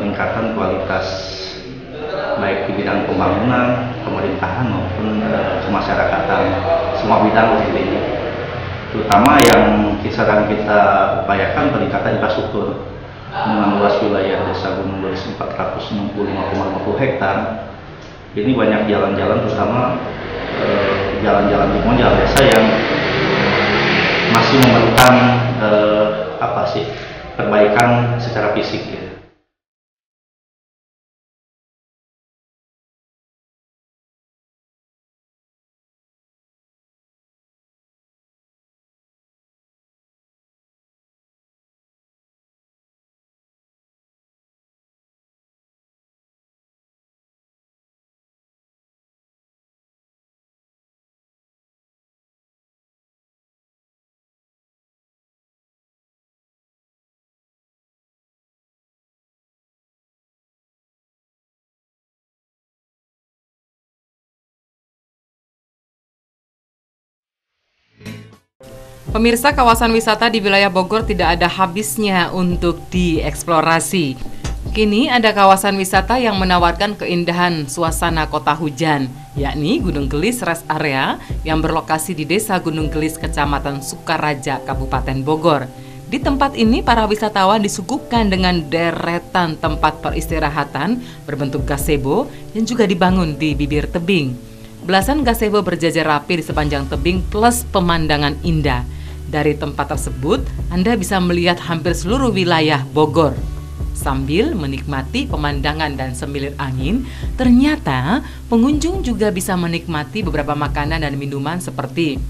peningkatan kualitas baik di bidang pembangunan, pemerintahan maupun kemasyarakatan, semua bidang seperti ini. Terutama yang sedang kita upayakan peningkatan infrastruktur dengan luas wilayah Desa Gunung Gelis 465,50 hektar. Ini banyak jalan-jalan, terutama jalan-jalan lingkungan, jalan desa yang masih memerlukan perbaikan secara fisik gitu. Pemirsa, kawasan wisata di wilayah Bogor tidak ada habisnya untuk dieksplorasi. Kini ada kawasan wisata yang menawarkan keindahan suasana kota hujan, yakni Gunung Gelis Rest Area yang berlokasi di Desa Gunung Gelis, Kecamatan Sukaraja, Kabupaten Bogor. Di tempat ini, para wisatawan disuguhkan dengan deretan tempat peristirahatan berbentuk gazebo yang juga dibangun di bibir tebing. Belasan gazebo berjajar rapi di sepanjang tebing plus pemandangan indah. Dari tempat tersebut, Anda bisa melihat hampir seluruh wilayah Bogor. Sambil menikmati pemandangan dan semilir angin, ternyata pengunjung juga bisa menikmati beberapa makanan dan minuman seperti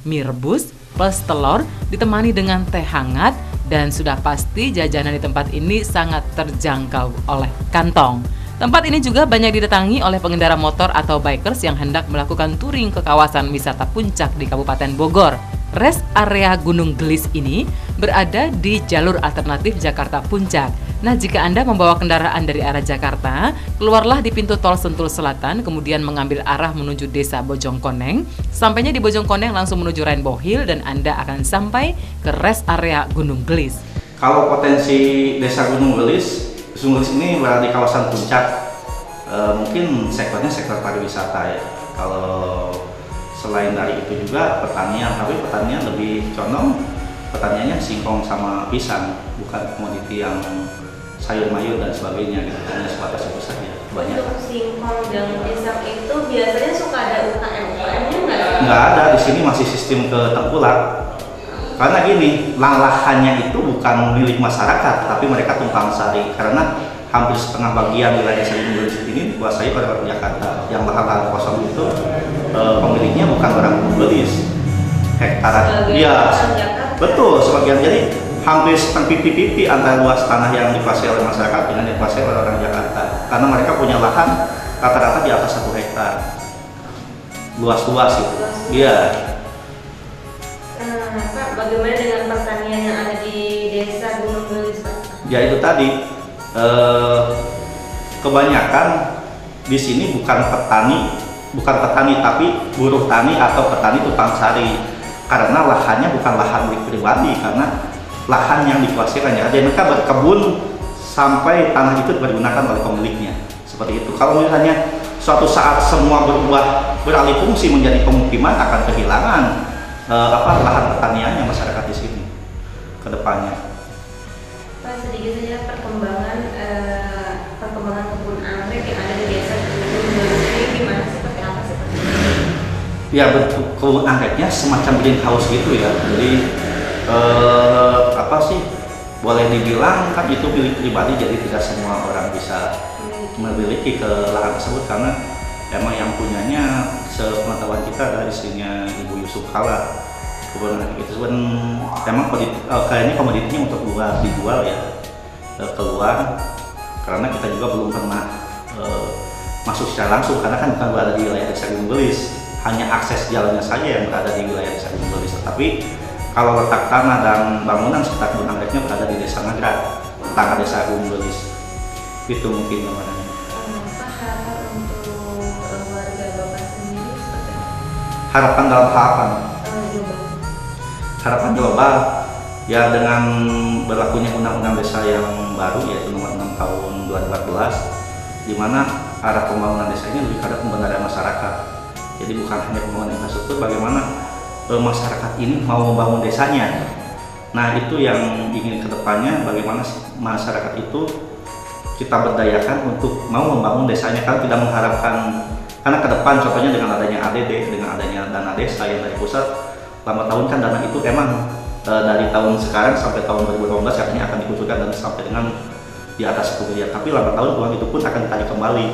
mie rebus plus telur ditemani dengan teh hangat, dan sudah pasti jajanan di tempat ini sangat terjangkau oleh kantong. Tempat ini juga banyak didatangi oleh pengendara motor atau bikers yang hendak melakukan touring ke kawasan wisata puncak di Kabupaten Bogor. Rest Area Gunung Gelis ini berada di jalur alternatif Jakarta Puncak. Nah, jika Anda membawa kendaraan dari arah Jakarta, keluarlah di pintu tol Sentul Selatan, kemudian mengambil arah menuju Desa Bojongkoneng. Sampainya di Bojongkoneng langsung menuju Rainbow Hill dan Anda akan sampai ke Rest Area Gunung Gelis. Kalau potensi Desa Gunung Gelis ini berada di kawasan puncak, mungkin sektornya sektor pariwisata ya. Kalau selain dari itu juga pertanian, tapi pertanian lebih condong pertaniannya singkong sama pisang, bukan komoditi yang sayur mayur dan sebagainya gitu. Hanya sebatas itu saja. Banyak. Untuk singkong dan pisang itu biasanya suka ada UKM-nya nggak? Nggak ada, di sini masih sistem ke tengkulak. Karena gini, lahannya itu bukan milik masyarakat, tapi mereka tumpang sari. Karena hampir setengah bagian wilayah Desa Gunung Gelis ini dikuasai oleh orang Jakarta. Yang lahan-lahan kosong itu pemiliknya bukan orang Gunung Gelis, hektaran. Iya, betul, sebagian. Jadi hampir pipi-pipi antara luas tanah yang dikuasai oleh masyarakat dengan dikuasai oleh orang Jakarta. Karena mereka punya lahan rata-rata di atas 1 hektar, luas-luas itu. Iya. Pak, bagaimana dengan pertanian yang ada di Desa Gunung Gelis, Pak? Ya itu tadi. Kebanyakan di sini bukan petani tapi buruh tani atau petani tumpang sari, karena lahannya bukan lahan milik pribadi, karena lahan yang dikuasai rakyat. Jadi mereka berkebun sampai tanah itu digunakan oleh pemiliknya, seperti itu. Kalau misalnya suatu saat semua beralih fungsi menjadi pemukiman, akan kehilangan lahan pertaniannya masyarakat di sini ke depannya. Pak, sedikit saja perkembangan kebun anggrek yang ada di Desa Gunung Gelis ini gimana, seperti apa seperti itu? Ya, bentuk kebun anggreknya semacam greenhouse gitu ya. Jadi boleh dibilang kan itu milik pribadi, jadi tidak semua orang bisa memiliki ke lahan tersebut, karena emang yang punyanya sepengetahuan kita adalah istrinya Ibu Yusuf Kala. Kebun anggrek itu memang kayaknya komoditinya untuk dijual ya keluar, karena kita juga belum pernah masuk secara langsung, karena kan bukan berada di wilayah Desa Gunung Gelis, hanya akses jalannya saja yang berada di wilayah Desa Gunung Gelis. Tetapi kalau letak tanah dan bangunan serta kebun anggreknya berada di Desa Nagrak, tetangga Desa Gunung Gelis. Itu mungkin gambarannya. Pak, harapan untuk warga Bapak sendiri seperti apa? Harapan dalam harapan global ya, dengan berlakunya undang-undang desa yang baru, yaitu nomor 6 tahun 2014, di mana arah pembangunan desa ini lebih pada pemberdayaan masyarakat. Jadi bukan hanya pembangunan infrastruktur, bagaimana masyarakat ini mau membangun desanya. Nah itu yang ingin kedepannya, bagaimana masyarakat itu kita berdayakan untuk mau membangun desanya, kan tidak mengharapkan, karena ke depan contohnya dengan adanya ADD, dengan adanya dana desa yang dari pusat, lama tahun kan dana itu emang dari tahun sekarang sampai tahun 2018 katanya akan dikucurkan dan sampai dengan di atas 10 miliar, tapi lambat tahun uang itu pun akan ditarik kembali,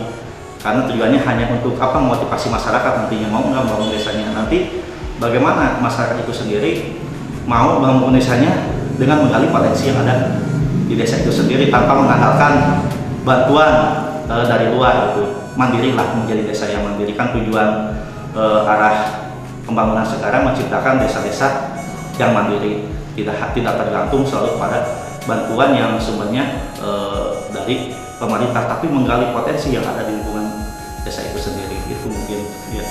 karena tujuannya hanya untuk apa, memotivasi masyarakat nantinya mau nggak membangun desanya. Nanti bagaimana masyarakat itu sendiri mau membangun desanya dengan menggali potensi yang ada di desa itu sendiri tanpa mengandalkan bantuan dari luar gitu. Mandirilah, menjadi desa yang mandiri, kan tujuan arah pembangunan sekarang menciptakan desa-desa yang mandiri, tidak tergantung selalu pada bantuan yang sumbernya dari pemerintah, tapi menggali potensi yang ada di lingkungan desa itu sendiri. Itu mungkin ya.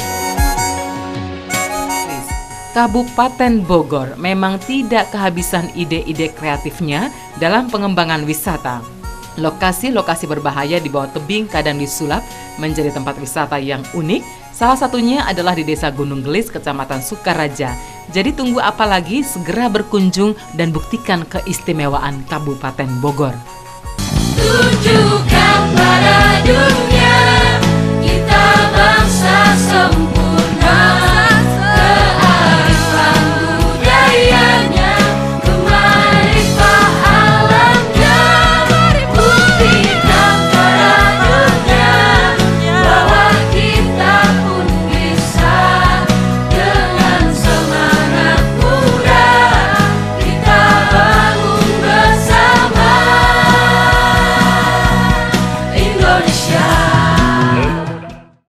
Kabupaten Bogor memang tidak kehabisan ide-ide kreatifnya dalam pengembangan wisata. Lokasi-lokasi berbahaya di bawah tebing kadang disulap menjadi tempat wisata yang unik. Salah satunya adalah di Desa Gunung Gelis, Kecamatan Sukaraja. Jadi tunggu apa lagi? Segera berkunjung dan buktikan keistimewaan Kabupaten Bogor.